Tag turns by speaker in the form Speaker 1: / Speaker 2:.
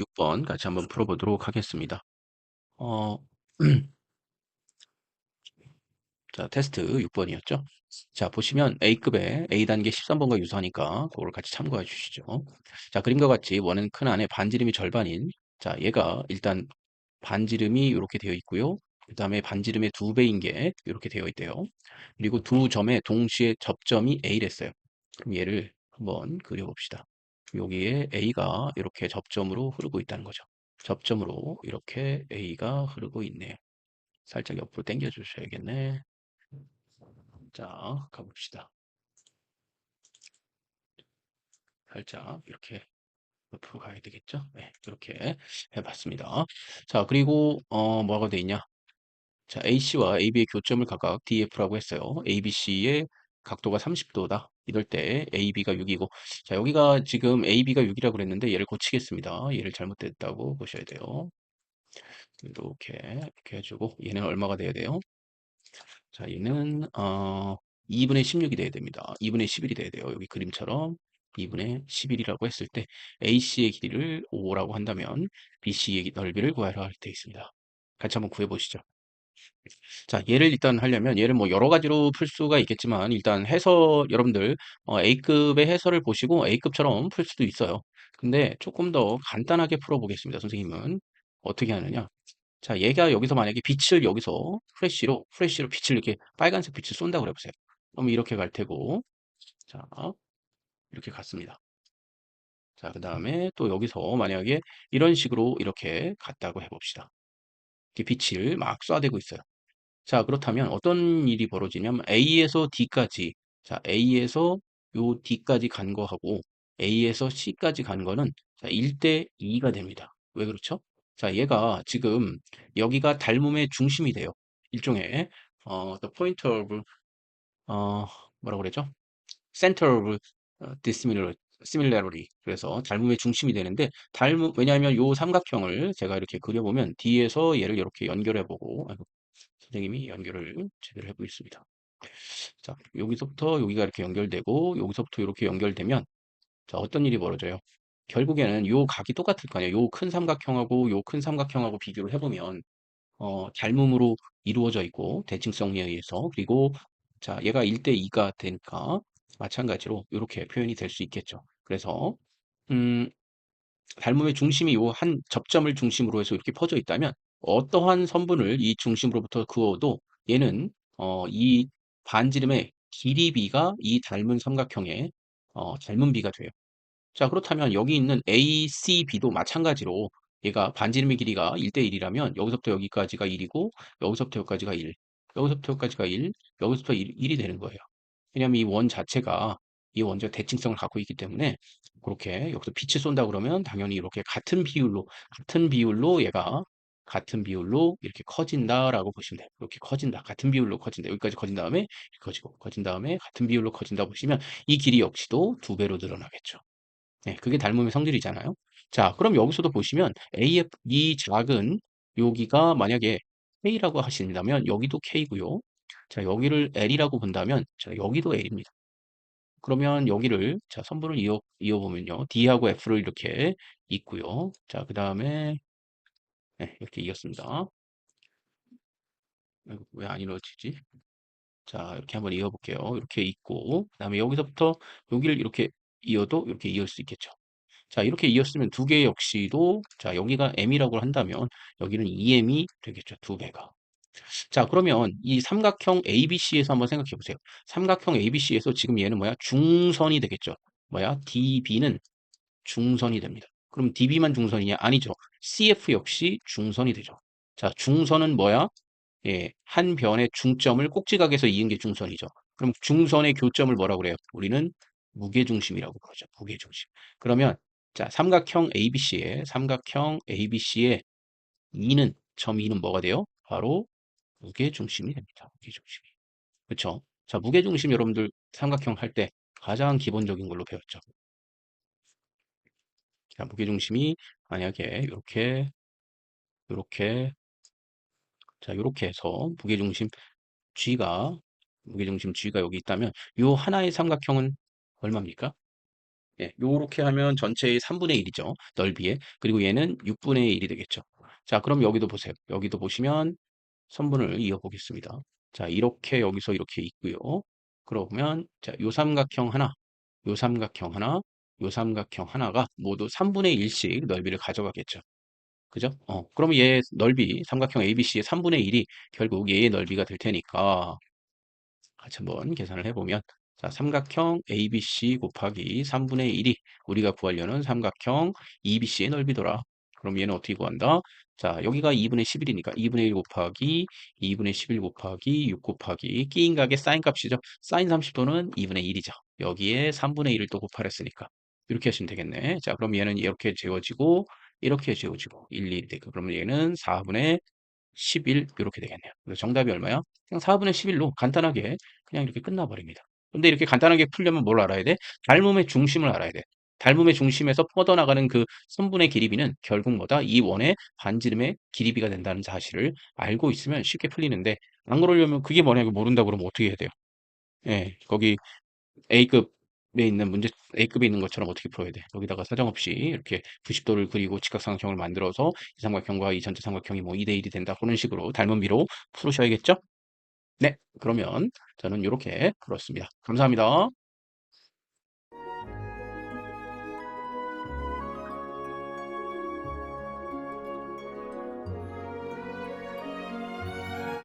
Speaker 1: 6번 같이 한번 풀어보도록 하겠습니다. 어, 자, 테스트 6번이었죠. 자, 보시면 A급의 A단계 13번과 유사하니까 그걸 같이 참고해 주시죠. 자, 그림과 같이 원은 큰 안에 반지름이 절반인, 자, 얘가 일단 반지름이 이렇게 되어 있고요. 그 다음에 반지름의 2배인 게 이렇게 되어 있대요. 그리고 두 점에 동시에 접점이 A랬어요. 그럼 얘를 한번 그려봅시다. 여기에 A가 이렇게 접점으로 흐르고 있다는 거죠. 접점으로 이렇게 A가 흐르고 있네요. 살짝 옆으로 당겨 주셔야겠네. 자, 가봅시다. 살짝 이렇게 옆으로 가야 되겠죠? 네, 이렇게 해봤습니다. 자, 그리고 뭐가 돼 있냐? 자, AC와 AB의 교점을 각각 DF라고 했어요. ABC의 각도가 30도다. 이럴 때 AB가 6이고, 자, 여기가 지금 AB가 6이라고 그랬는데 얘를 고치겠습니다. 얘를 잘못됐다고 보셔야 돼요. 이렇게 해주고 얘는 얼마가 돼야 돼요? 자, 얘는 2분의 16이 돼야 됩니다. 2분의 11이 돼야 돼요. 여기 그림처럼 2분의 11이라고 했을 때 AC의 길이를 5라고 한다면 BC의 넓이를 구하라 할 때 있습니다. 같이 한번 구해보시죠. 자, 얘를 일단 하려면 얘를 뭐 여러 가지로 풀 수가 있겠지만 일단 해설 여러분들 A급의 해설을 보시고 A급처럼 풀 수도 있어요. 근데 조금 더 간단하게 풀어보겠습니다. 선생님은 어떻게 하느냐? 자, 얘가 여기서 만약에 빛을 여기서 프레쉬로 빛을 이렇게 빨간색 빛을 쏜다고 해보세요. 그럼 이렇게 갈 테고, 자, 이렇게 갔습니다. 자, 그 다음에 또 여기서 만약에 이런 식으로 이렇게 갔다고 해봅시다. 이렇게 빛을 막 쏴대고 있어요. 자, 그렇다면 어떤 일이 벌어지냐면 A에서 D까지, 자, A에서 요 D까지 간 거하고 A에서 C까지 간 거는 자, 1대 2가 됩니다. 왜 그렇죠? 자, 얘가 지금 여기가 닮음의 중심이 돼요. 일종의 the point of 어, 뭐라고 그랬죠? center of dissimilarity. 그래서 닮음의 중심이 되는데 왜냐하면 요 삼각형을 제가 이렇게 그려보면 D에서 얘를 이렇게 연결해 보고 선생님이 연결을 제대로 해보겠습니다. 자, 여기서부터 여기가 이렇게 연결되고 여기서부터 이렇게 연결되면 자, 어떤 일이 벌어져요? 결국에는 요 각이 똑같을 거 아니에요. 요 큰 삼각형하고 요 큰 삼각형하고 비교를 해보면 닮음으로 이루어져 있고 대칭성에 의해서 그리고 자, 얘가 1대 2가 되니까 마찬가지로 이렇게 표현이 될 수 있겠죠. 그래서 음, 닮음의 중심이 요 한 접점을 중심으로 해서 이렇게 퍼져 있다면 어떠한 선분을 이 중심으로부터 그어도 얘는 이 반지름의 길이 비가 이 닮은 삼각형의 닮은 비가 돼요. 자, 그렇다면 여기 있는 ACB도 마찬가지로 얘가 반지름의 길이가 1대 1이라면 여기서부터 여기까지가 1이고 여기서부터 여기까지가 1, 여기서부터 여기까지가 1, 여기서부터 1이 되는 거예요. 왜냐하면 이 원 자체가 이 원자가 대칭성을 갖고 있기 때문에 그렇게 여기서 빛을 쏜다 그러면 당연히 이렇게 같은 비율로 얘가 같은 비율로 이렇게 커진다라고 보시면 돼요. 이렇게 커진다. 같은 비율로 커진다. 여기까지 커진 다음에 이렇게 커지고 커진 다음에 같은 비율로 커진다 보시면 이 길이 역시도 2배로 늘어나겠죠. 네, 그게 닮음의 성질이잖아요. 자, 그럼 여기서도 보시면 AF 이 작은 여기가 만약에 K라고 하신다면 여기도 K고요. 자, 여기를 L이라고 본다면 자, 여기도 L입니다. 그러면 여기를 자, 선분을 이어보면요. D하고 F를 이렇게 잇고요. 자, 그다음에 네, 이렇게 이었습니다. 왜 안 이루어지지? 자, 이렇게 한번 이어볼게요. 이렇게 잇고 그다음에 여기서부터 여기를 이렇게 이어도 이렇게 이을 수 있겠죠. 자, 이렇게 이었으면 두 개 역시도, 자, 여기가 M이라고 한다면, 여기는 2M이 되겠죠. 두 배가. 자, 그러면 이 삼각형 ABC에서 한번 생각해 보세요. 삼각형 ABC에서 지금 얘는 뭐야? 중선이 되겠죠. 뭐야? DB는 중선이 됩니다. 그럼 DB만 중선이냐? 아니죠. CF 역시 중선이 되죠. 자, 중선은 뭐야? 예, 한 변의 중점을 꼭지각에서 이은 게 중선이죠. 그럼 중선의 교점을 뭐라고 그래요? 우리는 무게중심이라고 그러죠. 무게중심. 그러면 자, 삼각형 ABC의 2는 점 2는 뭐가 돼요? 바로 무게중심이 됩니다. 무게중심이. 그렇죠? 자, 무게중심 여러분들 삼각형 할 때 가장 기본적인 걸로 배웠죠. 자, 무게중심이 만약에 이렇게 자, 이렇게 해서 G가 무게중심 G가 여기 있다면 요 하나의 삼각형은 얼마입니까? 예, 요렇게 하면 전체의 3분의 1이죠. 넓이에. 그리고 얘는 6분의 1이 되겠죠. 자, 그럼 여기도 보세요. 여기도 보시면 선분을 이어보겠습니다. 자, 이렇게 여기서 이렇게 있고요. 그러면 자, 요 삼각형 하나, 요 삼각형 하나, 요 삼각형 하나가 모두 3분의 1씩 넓이를 가져가겠죠. 그죠? 그러면 얘 넓이, 삼각형 ABC의 3분의 1이 결국 얘의 넓이가 될 테니까 같이 한번 계산을 해보면 자, 삼각형 ABC 곱하기 3분의 1이 우리가 구하려는 삼각형 EBC의 넓이더라. 그럼 얘는 어떻게 구한다? 자, 여기가 2분의 11이니까 2분의 1 곱하기 2분의 11 곱하기 6 곱하기 끼인 각의 사인 값이죠. 사인 30도는 2분의 1이죠. 여기에 3분의 1을 또 곱하랬으니까 이렇게 하시면 되겠네. 자, 그럼 얘는 이렇게 지워지고 이렇게 지워지고 1, 2 되고 그러면 얘는 4분의 11 이렇게 되겠네요. 그래서 정답이 얼마야? 그냥 4분의 11로 간단하게 그냥 이렇게 끝나버립니다. 근데 이렇게 간단하게 풀려면 뭘 알아야 돼? 닮음의 중심을 알아야 돼. 닮음의 중심에서 뻗어나가는 그 선분의 길이비는 결국 뭐다? 이 원의 반지름의 길이비가 된다는 사실을 알고 있으면 쉽게 풀리는데 안 그러려면 그게 뭐냐고 모른다 그러면 어떻게 해야 돼요? 예, 거기 A급에 있는 문제, A급에 있는 것처럼 어떻게 풀어야 돼? 여기다가 사정없이 이렇게 90도를 그리고 직각삼각형을 만들어서 이 삼각형과 이 전체 삼각형이 뭐 2대 1이 된다. 그런 식으로 닮은비로 풀으셔야겠죠? 네, 그러면 저는 이렇게 풀었습니다. 감사합니다.